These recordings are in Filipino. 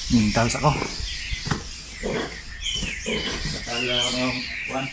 Mintal sa ko. Natala ako ng kuwan.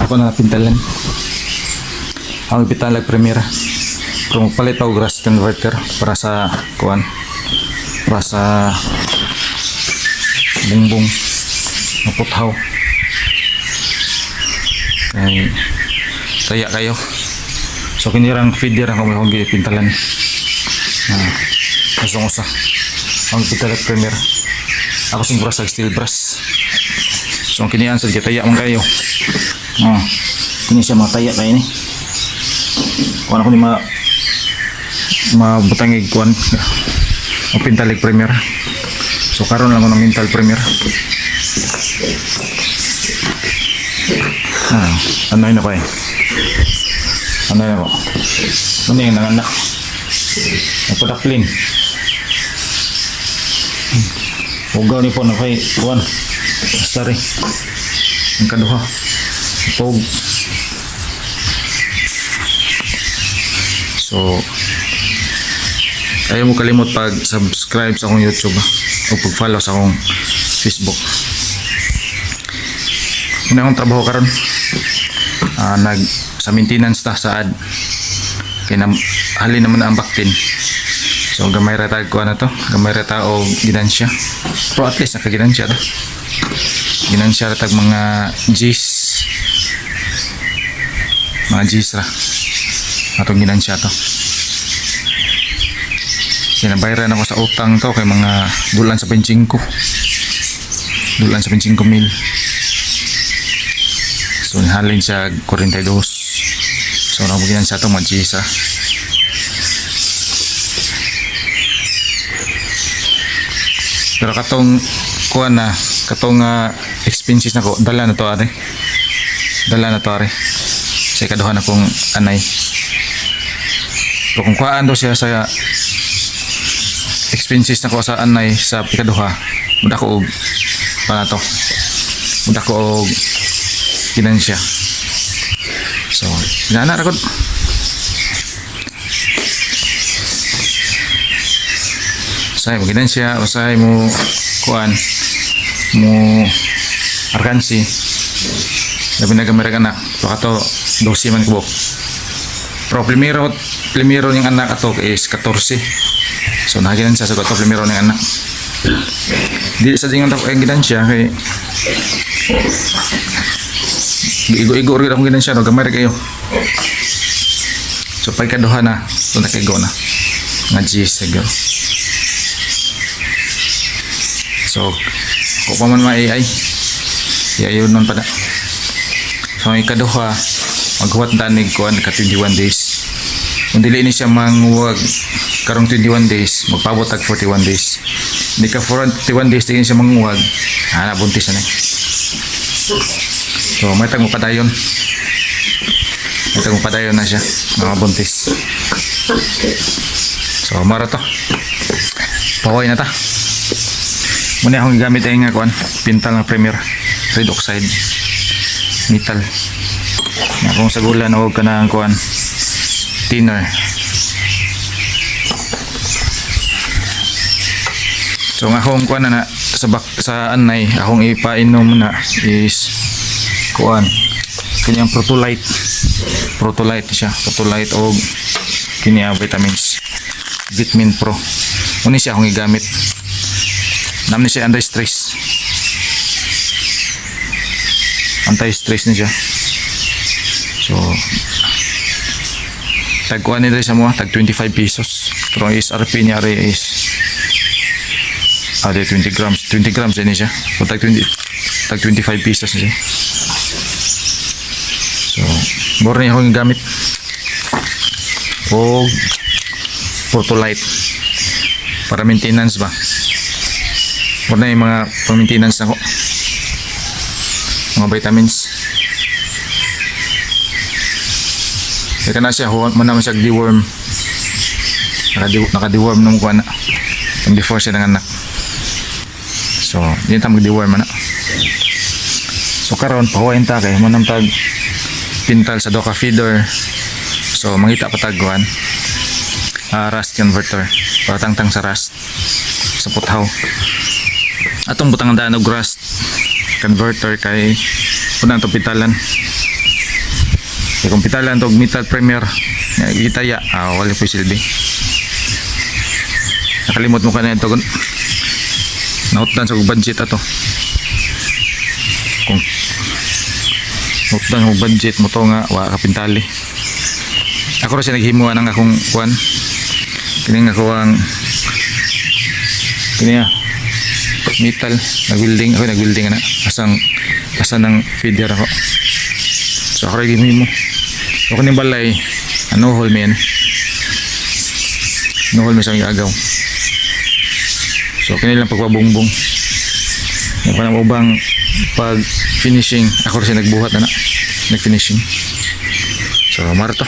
Ako na pintalan. Ang ipitalag premiere. Kung palit ako grass converter para sa kuan. Para sa bungbong maputhaw. Ay taya kayo. So kinirang feeder ang kung pintalan. Usong-usa. Ang ipitalag premiere. Ako sing brass steel brass. So ang kinian sa taya man kayo. Ini siya mataya kayo ni. Kuan ako ni mabutangig kuan o pintalig premier. So karon lang ko ng mental premier. Ano yun ako eh. Ano yun ako. Ano yung nanganak. Napadaklin. Hugaw ni po na kay kuan. Basta rin. Ang kaduha. Pog. So ayaw mo kalimot pag-subscribe sa akong YouTube o pag-follow sa akong Facebook. Yun akong trabaho karon. Sa maintenance ta sa ad. Kaya halin naman ang baktin. So gamay rata ko ano to. Gamay rata o ginansya. Pero at least nakaginansya to. Ginansya rata mga G's. Mga G's ra. Atong ginansya to. Sinabayaran ako sa utang to kay mga bulan sa 25. Bulan sa 25,000. So halin siya 42. So nabuginan siya to mga G's ra. Pero katong kuha na, katong expenses na ko, dala na to are. Dala na to are. Sa ikaduha na kong anay. Pero kung kuhaan daw siya sa expenses na ko sa anay sa ikaduha, muda ko og para to. Muda ko og ginansya. So, inana ra gud. Say mo ginansya, usay mo kuan mo arkansi. Labi na gamay ra anak. So ato 12 man kubok. Pero primero yung anak ato is 14. So naginan siya sa ato primero ng anak. Di sa dingan ta ang ginan siya kay igo-igo rin akong ginan siya no gamay ra kayo. So pag kaduha na, so nakigo na. Nga G's siguro. So kung pa man ma-AI, yun nun pa na. So ang ikaduha, maghuwat danig ko ka 21 days. Kung dili ni siya manguwag karong 21 days, magpabot tag 41 days. Hindi ka 41 days tingin siya manguwag, nabuntis na. So may tag mo padayon. May tag mo padayon na siya, mga buntis. So mara to. Paway na ta. Muna akong gamit ay nga kuan, pintal ng premier, red oxide, metal. Kung sa gulan o ka na ang kuan, thinner. So ang akong kuan na sa anay, akong ipainom na is kuan, kanyang protolite. Protolite siya, protolite o kini vitamins Vitamin Pro. Muni siya akong gigamit. Naman siya anti-stress. Anti-stress na siya. So tagkuhan nila sa mga tag 25 pesos. Pero ang SRP niya is 20 grams. 20 grams din siya. So tag 25 pesos na siya. So more na akong gamit. O Protolite para maintenance ba. More na yung mga pang-maintenance ako. Mga vitamins. Kaya na siya, naman siya deworm. Naka-deworm nung kuha na. Before siya nanganak. So, yun ta mag-deworm na. So, karon pahuwain ta kay manang tag pintal sa doka feeder. So, mangita pa tagkuhan. Rust converter. Para tangtang sa rust. Sa puthaw. Atong butang ang daan og rust converter kay punang to pitalan. Kung pitalan to metal premier gitaya wala po silbi. Nakalimot mo kanina ito nautdan sa budget ato. Kung nautdan sa budget mo to nga wa kapintali. Ako rin siya naghimuan ng akong kuan kining ako ang kining metal nag-welding ako nag-welding na asang ng feeder ako. So ako rin mo ako ni balay ano hol men no hol sa agaw. So kanilang pagpabungbong yung panang ubang pag finishing ako rin nagbuhat na nag finishing. So marto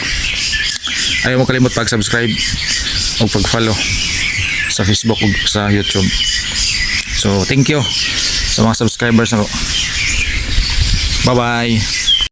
ayaw mo kalimot pag subscribe o pag follow sa Facebook o sa YouTube. So thank you sa mga subscribers nako. Bye bye.